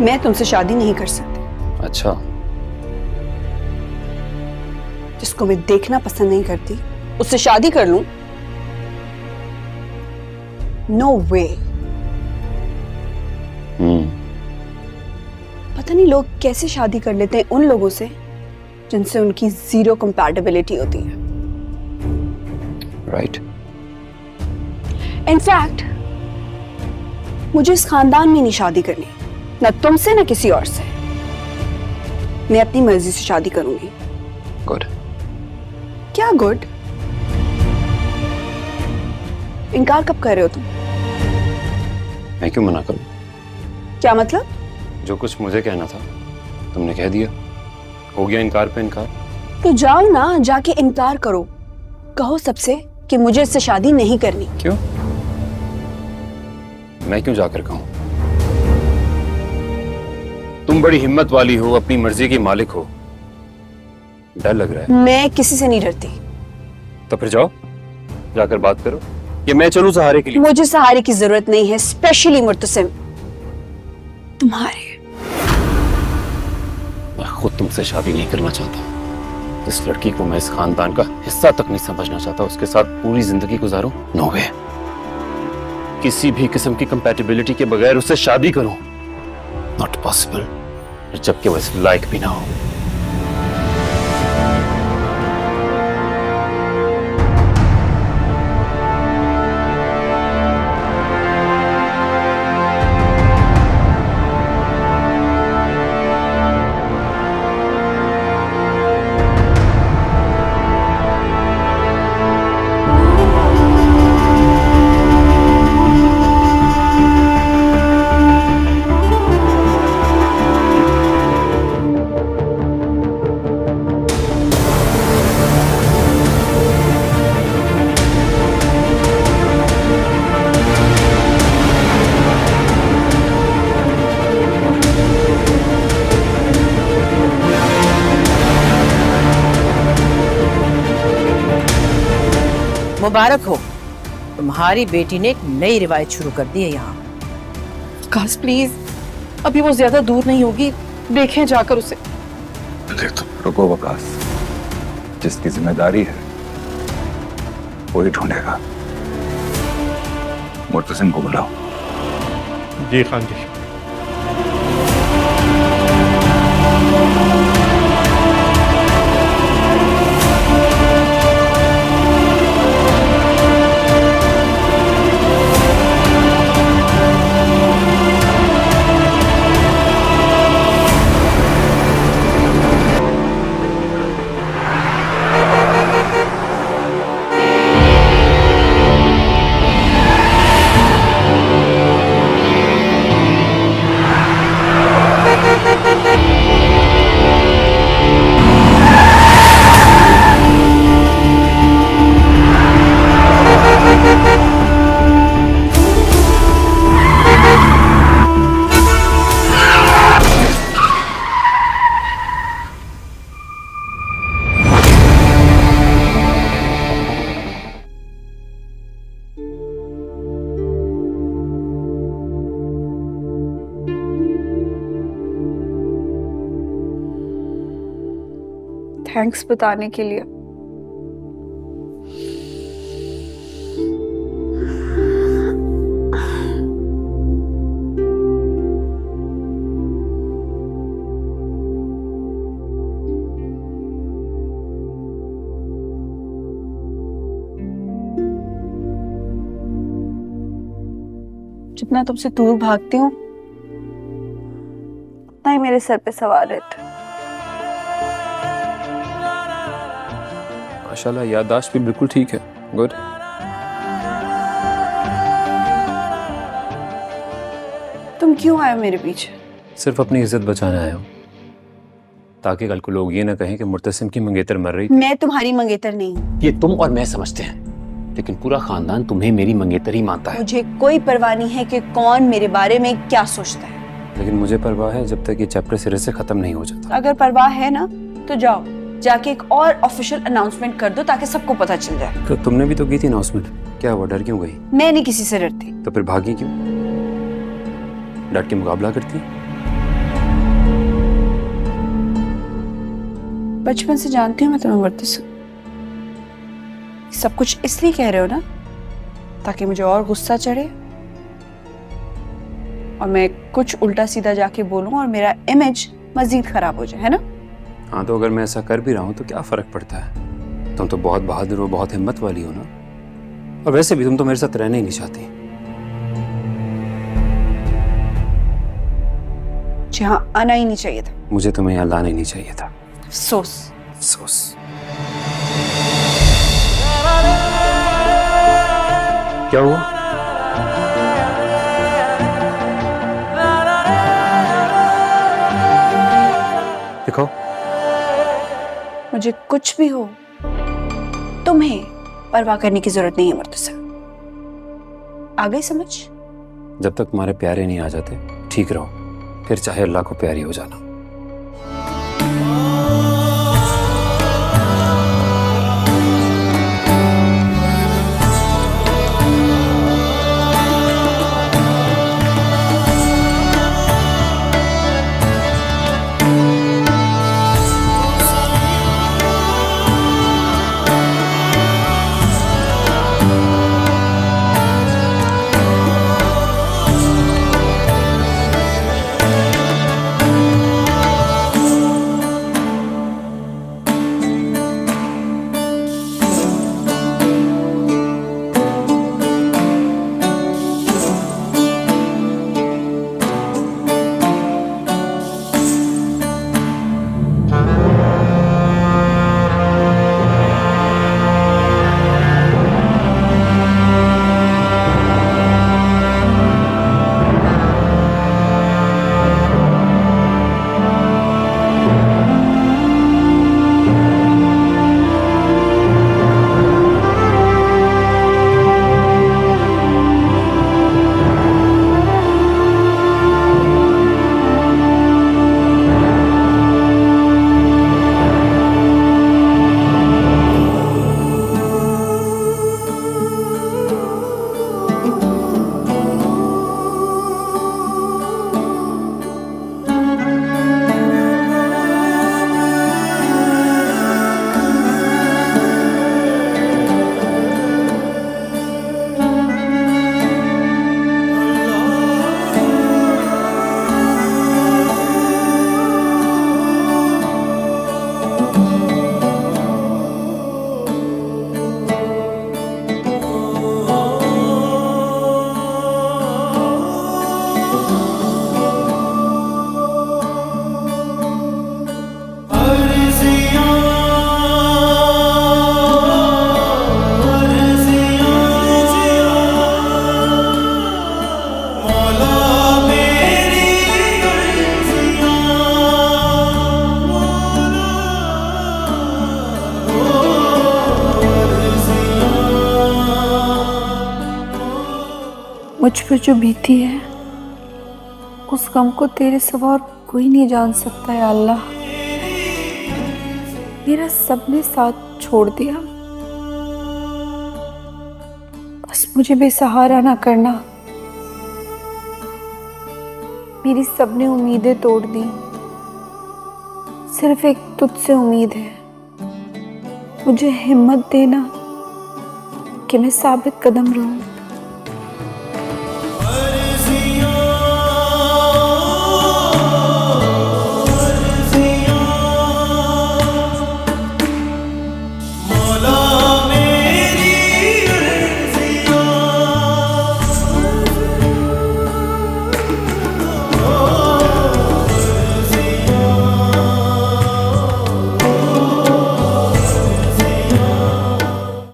मैं तुमसे शादी नहीं कर सकती। अच्छा, जिसको मैं देखना पसंद नहीं करती उससे शादी कर लूं? नो वे। पता नहीं लोग कैसे शादी कर लेते हैं उन लोगों से जिनसे उनकी जीरो कंपैटिबिलिटी होती है। राइट। इनफैक्ट मुझे इस खानदान में नहीं शादी करनी, न तुमसे न किसी और से। मैं अपनी मर्जी से शादी करूंगी। गुड। क्या गुड? इनकार कब कर रहे हो तुम? मैं क्यों मना करूं? क्या मतलब? जो कुछ मुझे कहना था तुमने कह दिया, हो गया इनकार पे इनकार। तो जाओ ना, जाके इनकार करो। कहो सबसे कि मुझे इससे शादी नहीं करनी। क्यों? मैं क्यों जाकर कहूं? तुम बड़ी हिम्मत वाली हो, अपनी मर्जी की मालिक हो। डर लग रहा है? मैं किसी से नहीं डरती। तो फिर जाओ, जाकर बात करो। ये मैं चलूं सहारे के लिए? मुझे सहारे की जरूरत नहीं है, स्पेशली मुर्तसिम तुम्हारे। मैं खुद तुमसे शादी नहीं करना चाहता। इस लड़की को मैं इस खानदान का हिस्सा तक नहीं समझना चाहता। उसके साथ पूरी जिंदगी गुजारूं? नो वे। किसी भी किस्म की कंपैटिबिलिटी के बगैर उससे शादी करूं? नॉट पॉसिबल, जबकि वो इस लायक भी ना हो। मुबारक हो, तुम्हारी बेटी ने एक नई रिवायत शुरू कर दी है यहाँ। काश प्लीज, अभी वो ज्यादा दूर नहीं होगी, देखें जाकर उसे। रुको वकास, जिसकी जिम्मेदारी है वही ढूंढेगा। मुर्तसिम को बुलाओ। जी खान जी। थैंक्स बताने के लिए। जितना तुमसे दूर भागती हूँ उतना ही मेरे सर पे सवार रहता है। माशाल्लाह, याददाश्त भी बिल्कुल ठीक है। गुड। तुम क्यों आए हो मेरे पीछे? सिर्फ अपनी इज्जत बचाने आया हूँ, ताकि कल को लोग ये ना कहें कि मुर्तसिम की मंगेतर मर रही थी। मैं तुम्हारी मंगेतर नहीं हूँ। ये तुम और मैं समझते हैं, लेकिन पूरा खानदान तुम्हें मेरी मंगेतर ही मानता है। मुझे कोई परवाह नहीं है कि कौन मेरे बारे में क्या सोचता है। लेकिन मुझे परवाह है जब तक ये चैप्टर सिरे से खत्म नहीं हो जाता। अगर परवाह है ना तो जाओ, जाके एक और ऑफिशियल अनाउंसमेंट कर दो ताकि सबको पता चल जाए। तो तुमने भी तो की थी अनाउंसमेंट, क्या हुआ, डर क्यों गई? मैं नहीं किसी से डरती। तो फिर भागी क्यों? डट के मुकाबला करती? बचपन से जानती हूँ मैं तुम्हें मुर्तज़ा। सब कुछ इसलिए कह रहे हो ना ताकि मुझे और गुस्सा चढ़े और मैं कुछ उल्टा सीधा जाके बोलूं और मेरा इमेज मजीद खराब हो जाए, है ना? हाँ, तो अगर मैं ऐसा कर भी रहा हूँ तो क्या फर्क पड़ता है? तुम तो बहुत बहादुर हो, बहुत हिम्मत वाली हो ना। और वैसे भी तुम तो मेरे साथ रहना ही नहीं चाहती। जी हाँ, आना ही नहीं चाहिए था। मुझे तुम्हें यहाँ लाना ही नहीं चाहिए था। अफसोस। अफसोस। क्या हुआ? दिखाओ। मुझे कुछ भी हो तुम्हें परवाह करने की जरूरत नहीं है मुर्तज़ा। आ गई समझ? जब तक तुम्हारे प्यारे नहीं आ जाते ठीक रहो, फिर चाहे अल्लाह को प्यारी हो जाना। मुझ पर जो बीती है उस गम को तेरे सिवा और कोई नहीं जान सकता है अल्लाह। मेरा सबने साथ छोड़ दिया, बस मुझे बेसहारा ना करना। मेरी सबने उम्मीदें तोड़ दी, सिर्फ एक तुझसे उम्मीद है। मुझे हिम्मत देना कि मैं साबित कदम रहूं।